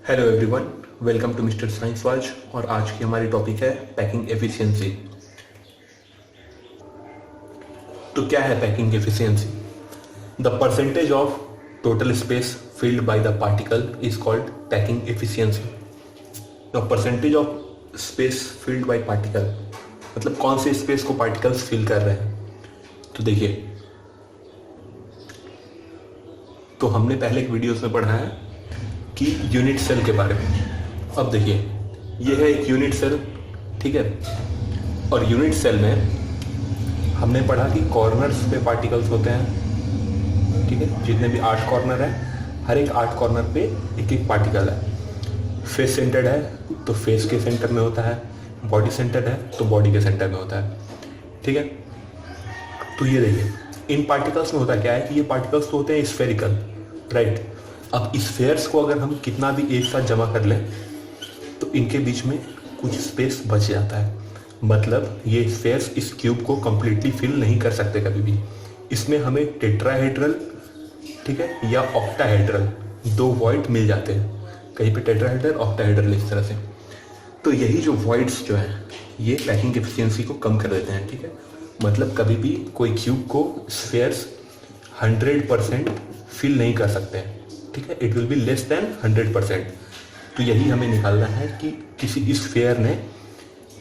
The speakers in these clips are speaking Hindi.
Hello everyone, welcome to Mister Science Watch. और आज की हमारी टॉपिक है पैकिंग एफिशिएंसी। तो क्या है packing efficiency? The percentage of total space filled by the particle is called packing efficiency. The percentage of space filled by particle मतलब कौन से स्पेस को पार्टिकल्स फिल कर रहे हैं। तो देखिए, तो हमने पहले एक वीडियोस में पढ़ा है कि यूनिट सेल के बारे में। अब देखिए, ये है एक यूनिट सेल, ठीक है। और यूनिट सेल में हमने पढ़ा कि कॉर्नर्स पे पार्टिकल्स होते हैं, ठीक है। जितने भी 8 कॉर्नर हैं, हर एक 8 कॉर्नर पे एक एक पार्टिकल है। फेस सेंटर्ड है तो फेस के सेंटर में होता है, बॉडी सेंटर्ड है तो बॉडी के सेंटर में होता है, ठीक है। तो ये देखिए, इन पार्टिकल्स में होता क्या है कि ये पार्टिकल्स तो होते हैं स्फेरिकल, राइट। अब स्फेयर्स को अगर हम कितना भी एक साथ जमा कर लें तो इनके बीच में कुछ स्पेस बच जाता है। मतलब ये स्फेयर्स इस क्यूब को कंप्लीटली फिल नहीं कर सकते कभी भी। इसमें हमें टेट्राहेड्रल, ठीक है, या ऑक्टाहेड्रल 2 वॉइड मिल जाते हैं। कहीं पे टेट्राहेड्रल, ऑक्टाहेड्रल, इस तरह से। तो यही जो वॉइड्स जो हैं ये पैकिंग एफिशिएंसी को कम कर देते हैं, ठीक है। मतलब कभी भी कोई क्यूब को स्फेयर्स 100% फिल नहीं कर सकते हैं, ठीक है। It will be less than 100%। तो यही हमें निकालना है कि किसी स्फेयर ने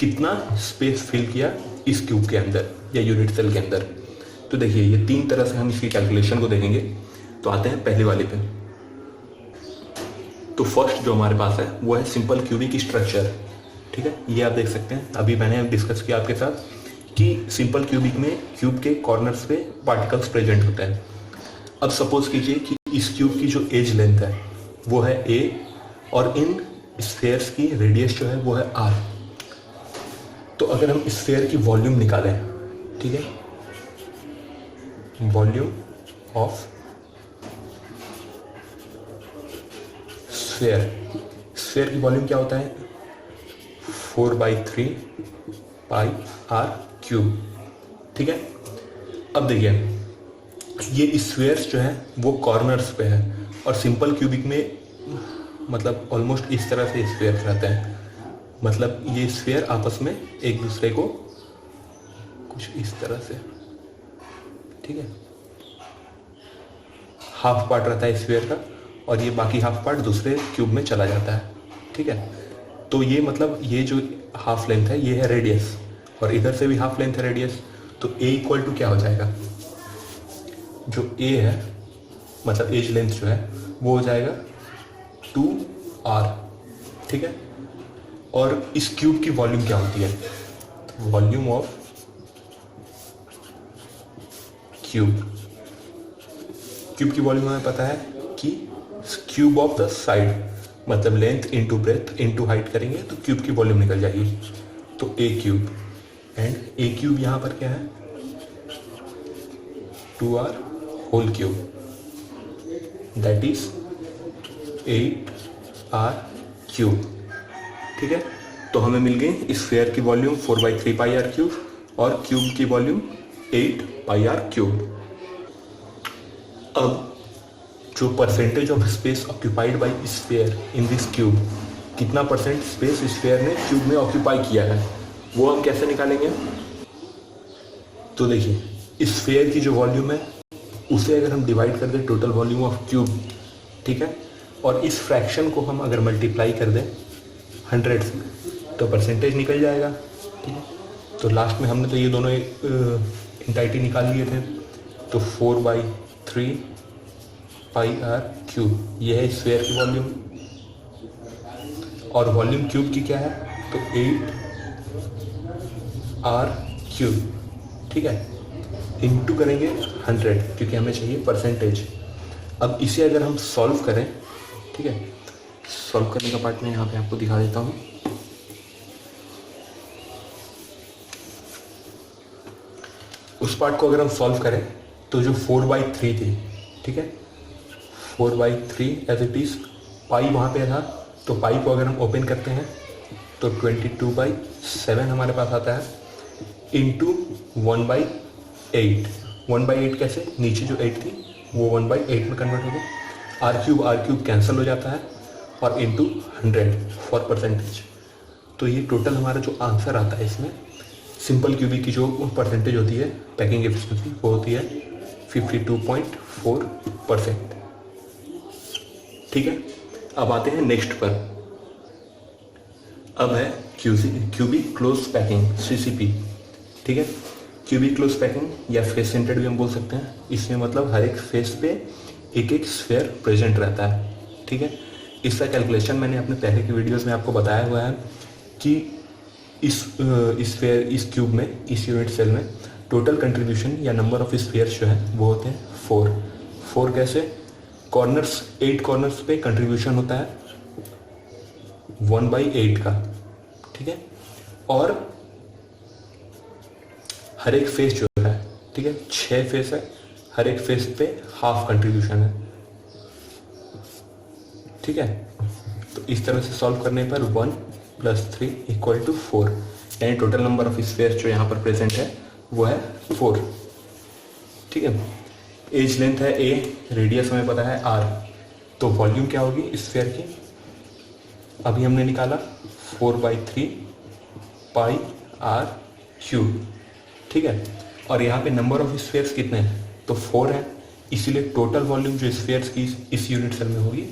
कितना स्पेस फिल किया इस क्यूब के अंदर या यूनिट सेल के अंदर। तो देखिए, ये 3 तरह से हम इसकी कैलकुलेशन को देखेंगे। तो आते हैं पहले वाले पे। तो फर्स्ट जो हमारे पास है वो है सिंपल क्यूबिक स्ट्रक्चर, ठीक है। ये आप देख सकते हैं, अभी मैंने डिस्कस किया आपके साथ कि सिंपल क्यूबिक में क्यूब के कॉर्नर्स पे पार्टिकल्स प्रेजेंट होते हैं। अब सपोज कीजिए कि इस क्यूब की जो एज लेंथ है वो है a और इन स्फेयर्स की रेडियस जो है वो है r। तो अगर हम स्फेयर की वॉल्यूम निकालें, ठीक है, वॉल्यूम ऑफ स्फेयर, स्फेयर की वॉल्यूम क्या होता है 4/3 पाई r क्यूब, ठीक है। अब देखिए, ये स्फेयर्स जो है वो कॉर्नर्स पे है और सिंपल क्यूबिक में मतलब ऑलमोस्ट इस तरह से स्फेयर्स रहते हैं। मतलब ये स्फेयर आपस में एक दूसरे को कुछ इस तरह से, ठीक है, हाफ पार्ट रहता है स्फेयर का और ये बाकी हाफ पार्ट दूसरे क्यूब में चला जाता है, ठीक है। तो ये मतलब ये जो हाफ लेंथ है ये है रेडियस और इधर से भी हाफ लेंथ है रेडियस। तो a इक्वल टू क्या हो जाएगा, जो a है मतलब एज लेंथ जो है वो हो जाएगा 2r, ठीक है। और इस क्यूब की वॉल्यूम क्या होती है, वॉल्यूम ऑफ क्यूब, क्यूब की वॉल्यूम हमें पता है कि क्यूब ऑफ द साइड, मतलब length into breadth into height करेंगे तो क्यूब की वॉल्यूम निकल जाएगी। तो a cube, and a cube यहाँ पर क्या है 2r whole cube, that is 8r cube, ठीक है। तो हमें मिल गई स्फेयर की वॉल्यूम 4/3 पाई आर क्यूब और क्यूब की वॉल्यूम 8 पाई आर क्यूब। अब जो percentage of space occupied by sphere in this cube, कितना परसेंट स्पेस स्फेयर ने क्यूब में ऑक्यूपाई किया है वो हम कैसे निकालेंगे। तो देखिए, स्फेयर की जो वॉल्यूम है उसे अगर हम डिवाइड कर दें टोटल वॉल्यूम ऑफ क्यूब, ठीक है, और इस फ्रैक्शन को हम अगर मल्टीप्लाई कर दें 100 से तो परसेंटेज निकल जाएगा, ठीक है। तो लास्ट में हमने तो ये दोनों इंटाइटी निकाल लिए थे। तो 4/3 पाई आर क्यूब ये है स्फेयर की वॉल्यूम और वॉल्यूम क्यूब की क्या है तो 8r क्यूब, ठीक है, इंटू करेंगे 100 क्योंकि हमें चाहिए परसेंटेज। अब इसे अगर हम सॉल्व करें, ठीक है, सॉल्व करने का पार्ट मैं यहाँ पे आपको दिखा देता हूँ। उस पार्ट को अगर हम सॉल्व करें तो जो 4/3 थी, ठीक है, 4/3 एज इट इज, पाई वहाँ पे था तो पाई को अगर हम ओपन करते हैं तो 22/7 हमारे पास आता है इंटू 1/8। 1/8 कैसे, नीचे जो 8 थी वो 1/8 में कन्वर्ट हो गई। आर क्यूब कैंसिल हो जाता है और इंटू 100 फॉर परसेंटेज। तो ये टोटल हमारा जो आंसर आता है इसमें सिंपल क्यूबिक की जो परसेंटेज होती है पैकिंग एफिशिएंसी वो होती है 52.4%। ठीक है, अब आते हैं नेक्स्ट पर। अब है क्यूबिक क्लोज पैकिंग CCP। ठीक है, क्यूबिक क्लोज पैकिंग या फेस सेंटर्ड भी हम बोल सकते हैं। इसमें मतलब हर एक फेस पे एक एक स्फीयर प्रेजेंट रहता है। ठीक है, इसका कैलकुलेशन मैंने अपने पहले की वीडियोस में आपको बताया हुआ है कि इस क्यूब में, इस यूनिट सेल में टोटल कंट्रीब्यूशन या नंबर ऑफ स्फीयर्स जो है वो होते हैं 4। कैसे? कॉर्नर्स, 8 कॉर्नर्स पे कंट्रीब्यूशन होता है 1/8 का। ठीक है, और हर एक फेस जो है, ठीक है, 6 फेस है, हर एक फेस पे हाफ कंट्रीब्यूशन है। ठीक है, तो इस तरह से सॉल्व करने पर 1 + 3 = 4, यानी टोटल नंबर ऑफ स्फीयर्स जो यहाँ पर प्रेजेंट है वो है 4। ठीक है, एज लेंथ है a, रेडियस हमें पता है r, तो वॉल्यूम क्या होगी स्फीयर की अभी हमने निकाला 4/3 πr³। ठीक है, और यहाँ पे नंबर ऑफ स्फीयर्स कितने हैं? तो 4 है, इसीलिए टोटल वॉल्यूम जो स्फीयर्स की इस यूनिट सेल में होगी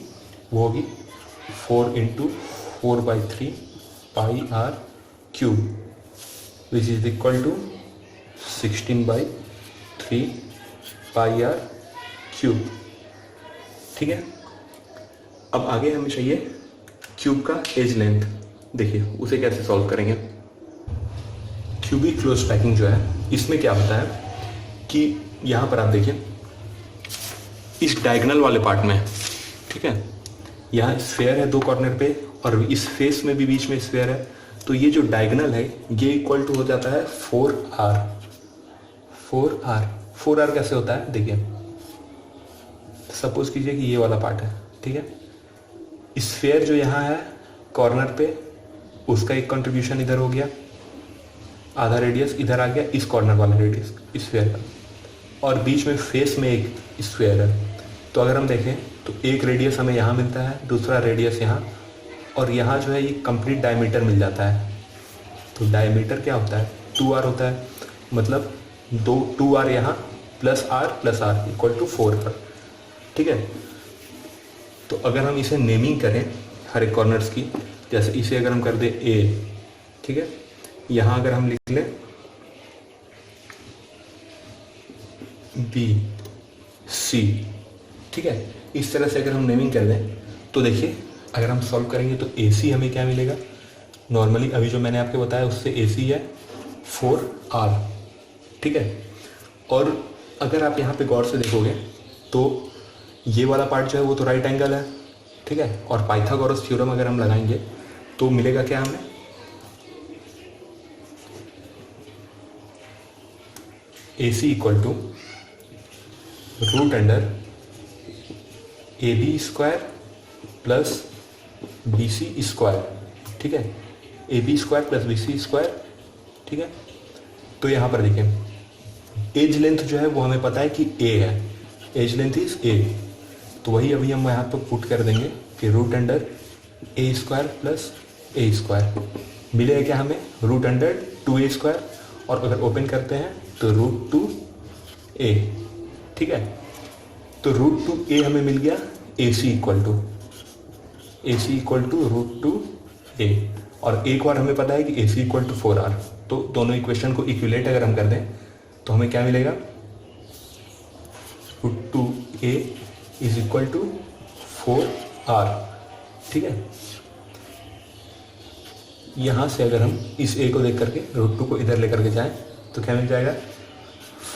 वो होगी 4 × 4/3 πr³ which is equal to 16/3 πr³। ठीक है, अब आगे हमें चाहिए क्यूब का एज लेंथ। देखिए उसे कैसे सॉल्व करेंगे। क्यूबिक क्लोज पैकिंग जो है इसमें क्या होता है कि यहाँ पर आप देखिए इस डायगोनल वाले पार्ट में, ठीक है, यहाँ स्फीयर है 2 कॉर्नर पे और इस फेस में भी बीच में स्फीयर है, तो ये जो डायगोनल है ये इक्वल टू हो जाता है 4r। 4r कैसे होता है? देखिए सपोज कीजिए कि ये वाला पार्ट है, ठीक है, स्फीयर जो यहाँ है कॉर्नर पे उसका एक कंट्रीब्यूशन इधर हो गया, आधा रेडियस इधर आ गया इस कॉर्नर वाला रेडियस स्फीयर का, और बीच में फेस में एक स्फीयर है। तो अगर हम देखें तो एक रेडियस हमें यहाँ मिलता है, दूसरा रेडियस यहाँ, और यहाँ जो है ये कंप्लीट डायमीटर मिल जाता है। तो डायमीटर क्या होता है? 2r होता है, मतलब 2r यहाँ प्लस r = 4r। ठीक है, तो अगर हम इसे नेमिंग करें हर एक कॉर्नर्स की, जैसे इसे अगर हम कर दें a, ठीक है, यहाँ अगर हम लिख लें b c, ठीक है, इस तरह से अगर हम नेमिंग कर दें तो देखिए अगर हम सॉल्व करेंगे तो AC हमें क्या मिलेगा? नॉर्मली अभी जो मैंने आपको बताया उससे AC है 4r। ठीक है, और अगर आप यहाँ पे गौर से देखोगे तो ये वाला पार्ट जो है वो तो राइट एंगल है, ठीक है, और पाइथागोरस थ्योरम अगर हम लगाएंगे तो मिलेगा क्या हमें? AC = √AB² + BC²। ठीक है, AB² + BC²। ठीक है, तो यहाँ पर देखिए एज लेंथ जो है वो हमें पता है कि a है, एज लेंथ इज a, तो वही अभी हम यहाँ पर पुट कर देंगे कि √A² + A²। मिलेगा क्या हमें? √2a², और अगर ओपन करते हैं तो √2a। ठीक है, तो √2a हमें मिल गया। AC = √2a, और एक बार हमें पता है कि AC = 4r, तो दोनों इक्वेशन को इक्विलेट अगर हम कर दें तो हमें क्या मिलेगा? √2a = 4r। ठीक है, यहाँ से अगर हम इस a को देख करके √2 को इधर लेकर के जाएं तो क्या मिल जाएगा?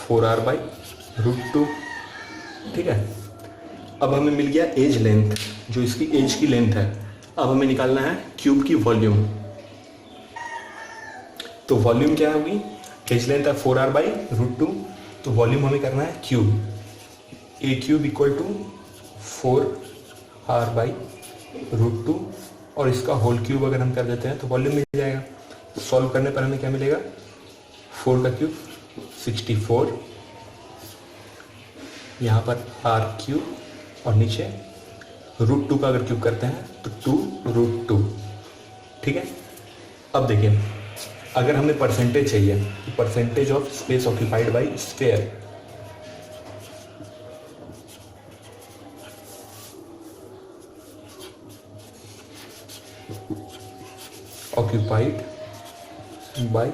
4r/√2। ठीक है, अब हमें मिल गया एज लेंथ, जो इसकी एज की लेंथ है। अब हमें निकालना है क्यूब की वॉल्यूम। तो वॉल्यूम क्या होगी? एज लेंथ है 4r/√2, तो वॉल्यूम हमें करना है क्यूब। A³ = 4r/√2, और इसका होल क्यूब अगर हम कर देते हैं तो वॉल्यूम मिल जाएगा। सॉल्व करने पर हमें क्या मिलेगा? 4 का क्यूब 64, यहाँ पर r³ और नीचे √2 का अगर क्यूब करते हैं तो 2√2, ठीक है। अब देखिए, अगर हमें परसेंटेज चाहिए तो percentage of space occupied by sphere, occupied by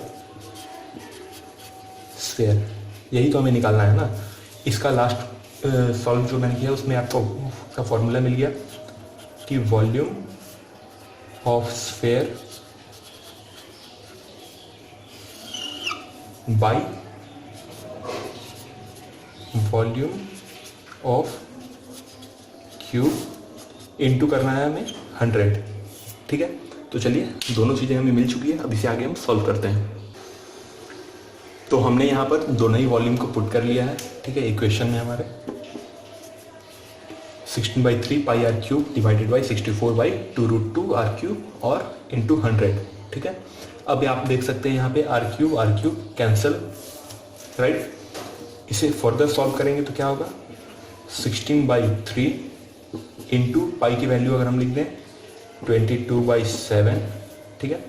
sphere, यही तो हमें निकालना है ना। इसका लास्ट सॉल्व जो मैंने किया उसमें आपको उसका फॉर्मूला मिल गया कि volume of sphere by volume of cube into करना है हमें 100, ठीक है। तो चलिए, दोनों चीज़ें हमें मिल चुकी है, अब इसे आगे हम सॉल्व करते हैं। तो हमने यहाँ पर दोनों ही वॉल्यूम को पुट कर लिया है, ठीक है। इक्वेशन में हमारे 16/3 pi r cube divided by 64/2√2 r cube और इंटू 100, ठीक है। अब आप देख सकते हैं यहाँ पे आर क्यूब कैंसिल, राइट। इसे फर्दर सॉल्व करेंगे तो क्या होगा, 16/3 इंटू पाई की वैल्यू अगर हम लिख दें 22/7, ठीक है,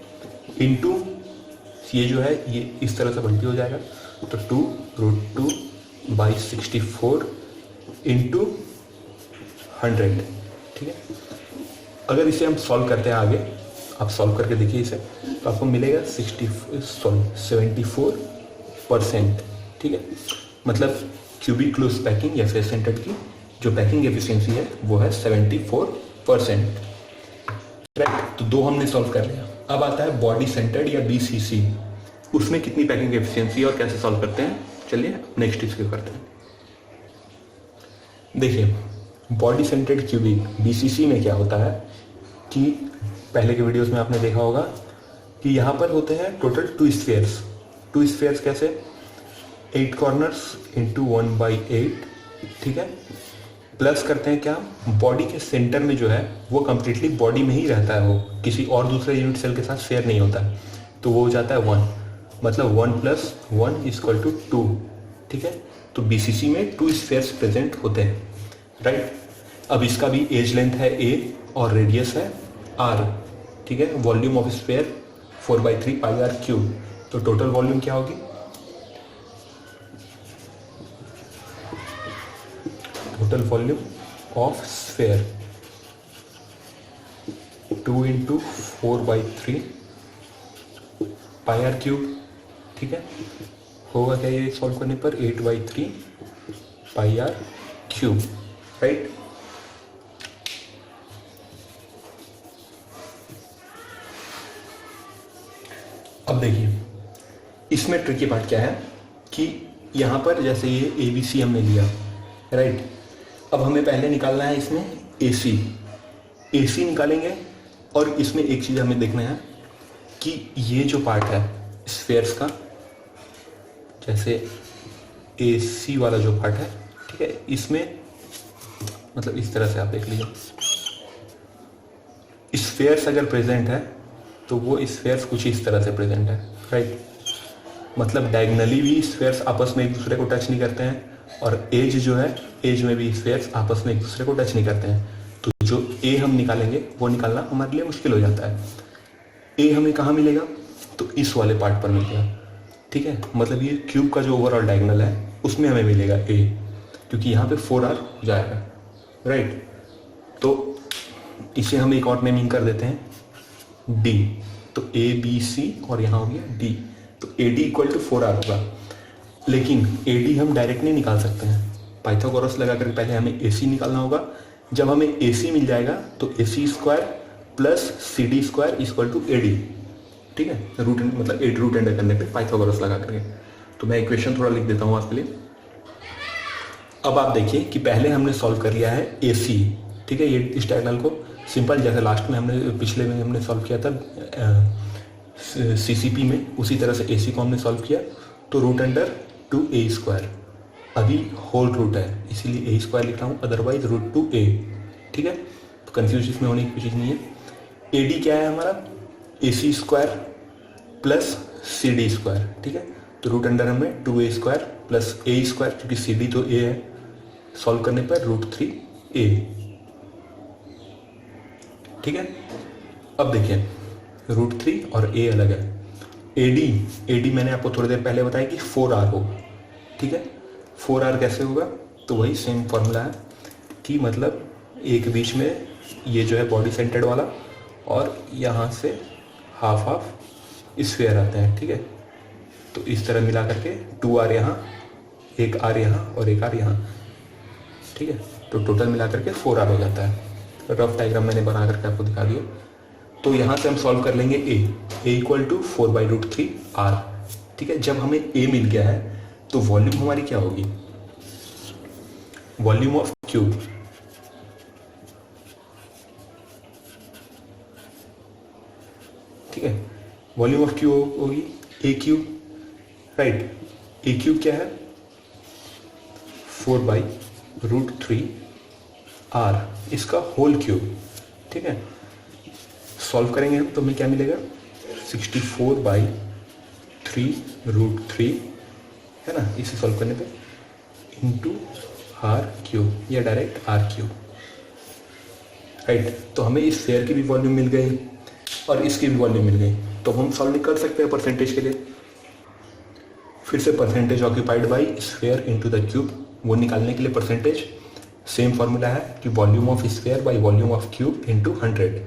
इंटू ये जो है ये इस तरह से बढ़ती हो जाएगा तो 2√2/64 इंटू 100, ठीक है। अगर इसे हम सॉल्व करते हैं आगे, आप सॉल्व करके देखिए इसे, तो आपको मिलेगा 74%, ठीक है। मतलब क्यूबिक क्लोज पैकिंग या फेस सेंटर्ड की जो पैकिंग एफिशिएंसी है वो है 74%, राइट। तो दो हमने सॉल्व कर लिया। अब आता है बॉडी सेंटर्ड या BCC, उसमें कितनी पैकिंग एफिशिएंसी और कैसे सॉल्व करते हैं, चलिए नेक्स्ट इसको करते हैं। देखिए, बॉडी सेंटर्ड क्यूबिक BCC में क्या होता है कि पहले के वीडियोस में आपने देखा होगा कि यहाँ पर होते हैं टोटल 2 स्फीयर्स कैसे, 8 कॉर्नर्स इंटू 1/8, ठीक है। प्लस करते हैं क्या, बॉडी के सेंटर में जो है वो कम्प्लीटली बॉडी में ही रहता है, वो किसी और दूसरे यूनिट सेल के साथ शेयर नहीं होता है, तो वो हो जाता है 1, मतलब 1 + 1 = 2, ठीक है। तो BCC में 2 स्फीयर्स प्रेजेंट होते हैं, राइट। अब इसका भी एज लेंथ है A और रेडियस है R, ठीक है। Volume of sphere 4/3 pi r cube, तो टोटल वॉल्यूम क्या होगी, total volume of sphere 2 × 4/3 pi r cube, ठीक है। होगा क्या ये सॉल्व करने पर 8/3 पाई आर क्यूब, राइट। अब देखिए, इसमें ट्रिकी पार्ट क्या है कि यहाँ पर जैसे ये ABC हमने लिया, राइट। अब हमें पहले निकालना है इसमें AC निकालेंगे, और इसमें एक चीज़ हमें देखना है कि ये जो पार्ट है स्फीयर्स का, जैसे AC वाला जो पार्ट है, ठीक है, इसमें मतलब इस तरह से आप देख लीजिए, स्फीयर्स अगर प्रेजेंट है तो वो स्फीयर्स कुछ इस तरह से प्रेजेंट है, राइट। मतलब डायगनली भी स्फीयर्स आपस में एक दूसरे को टच नहीं करते हैं, और एज जो है, एज में भी स्फीयर्स आपस में एक दूसरे को टच नहीं करते हैं। तो जो A हम निकालेंगे वो निकालना हमारे लिए मुश्किल हो जाता है। A हमें कहाँ मिलेगा, तो इस वाले पार्ट पर मिलेगा, ठीक है। मतलब ये क्यूब का जो ओवरऑल डायगोनल है उसमें हमें मिलेगा A, क्योंकि यहाँ पे 4R हो जाएगा, राइट। तो इसे हम एक और नेमिंग कर देते हैं D, तो ABC और यहाँ हो गया D, तो AD = 4R होगा। लेकिन AD हम डायरेक्ट नहीं निकाल सकते हैं, पाइथागोरस लगा कर पहले हमें AC निकालना होगा। जब हमें AC मिल जाएगा तो AC² + CD² = AD, ठीक है। रूट मतलब 8 रूट अंडर करने पे पाइथागोरस लगा करके। तो मैं इक्वेशन थोड़ा लिख देता हूँ आपके लिए। अब आप देखिए कि पहले हमने सॉल्व कर लिया है AC, ठीक है। ये इस डायगोनल को सिंपल जैसे लास्ट में हमने पिछले में हमने सॉल्व किया था CCP में, उसी तरह से AC को हमने सॉल्व किया। तो √2a², अभी होल रूट है इसीलिए a² लिख रहा हूँ, अदरवाइज √2a, ठीक है। तो कंफ्यूज इसमें होने की कोई चीज़ नहीं है। AD क्या है हमारा, AC² + CD², ठीक है। तो रूट अंडर हमें 2a² + a², क्योंकि CD तो a है, सॉल्व करने पर √3a। ठीक है। अब देखिए √3 और a अलग है। AD मैंने आपको थोड़ी देर पहले बताया कि 4R होगा, ठीक है। 4R कैसे होगा, तो वही सेम फॉर्मूला है कि मतलब एक बीच में ये जो है बॉडी सेंटर्ड वाला और यहाँ से हाफ हाफ स्फीयर आते हैं, ठीक है। तो इस तरह मिला करके 2R यहाँ, 1R यहाँ और 1R यहाँ, ठीक है। तो टोटल मिला करके 4R हो जाता है। रफ डायग्राम मैंने बना करके आपको दिखा दिया। तो यहाँ से हम सॉल्व कर लेंगे a इक्वल टू 4/√3R, ठीक है। जब हमें a मिल गया है तो वॉल्यूम हमारी क्या होगी, वॉल्यूम ऑफ क्यूब, ठीक है। वॉल्यूम ऑफ क्यूब होगी a cube, right. a cube क्या है 4/√3R, इसका होल क्यूब, ठीक है। सॉल्व करेंगे हम तो हमें क्या मिलेगा 64/3√3, है ना। इसे सॉल्व करने पे इंटू R क्यूब या डायरेक्ट R क्यूब, राइट। तो हमें इस स्फीयर की भी वॉल्यूम मिल गई और इसकी भी वॉल्यूम मिल गई, तो हम सॉल्व कर सकते हैं परसेंटेज के लिए। फिर से percentage occupied by sphere into the cube, वो निकालने के लिए परसेंटेज सेम फॉर्मूला है कि volume of sphere by volume of cube into 100,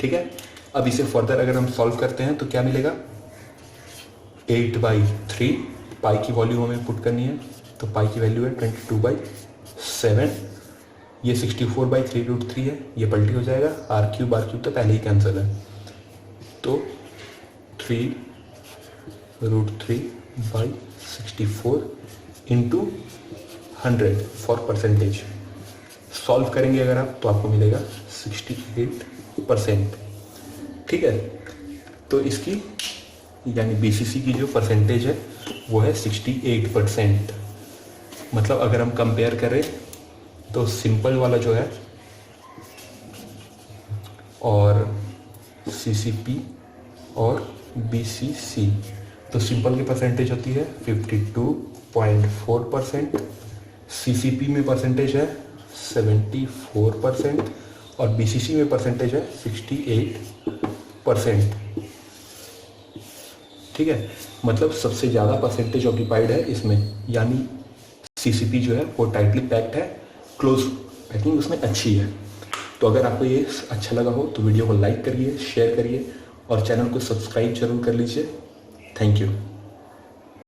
ठीक है। अब इसे फर्दर अगर हम सॉल्व करते हैं तो क्या मिलेगा 8/3, पाई की वॉल्यूम हमें पुट करनी है तो पाई की वैल्यू है 22/7, ये 64/3√3 है, ये पलटी हो जाएगा, R क्यूब तो पहले ही कैंसिल है, तो 3√3/64 इंटू 100 फॉर परसेंटेज। सॉल्व करेंगे अगर आप तो आपको मिलेगा 68%, ठीक है। तो इसकी यानी BCC की जो परसेंटेज है वो है 68%। मतलब अगर हम कंपेयर करें तो सिंपल वाला जो है और CCP और BCC, तो सिंपल की परसेंटेज होती है 52.4%, CCP में परसेंटेज है 74% और BCC में परसेंटेज है 68%, ठीक है। मतलब सबसे ज़्यादा परसेंटेज ऑक्यूपाइड है इसमें, यानी CCP जो है वो टाइटली पैक्ड है, क्लोज पैकिंग उसमें अच्छी है। तो अगर आपको ये अच्छा लगा हो तो वीडियो को लाइक करिए, शेयर करिए और चैनल को सब्सक्राइब जरूर कर लीजिए। Thank you.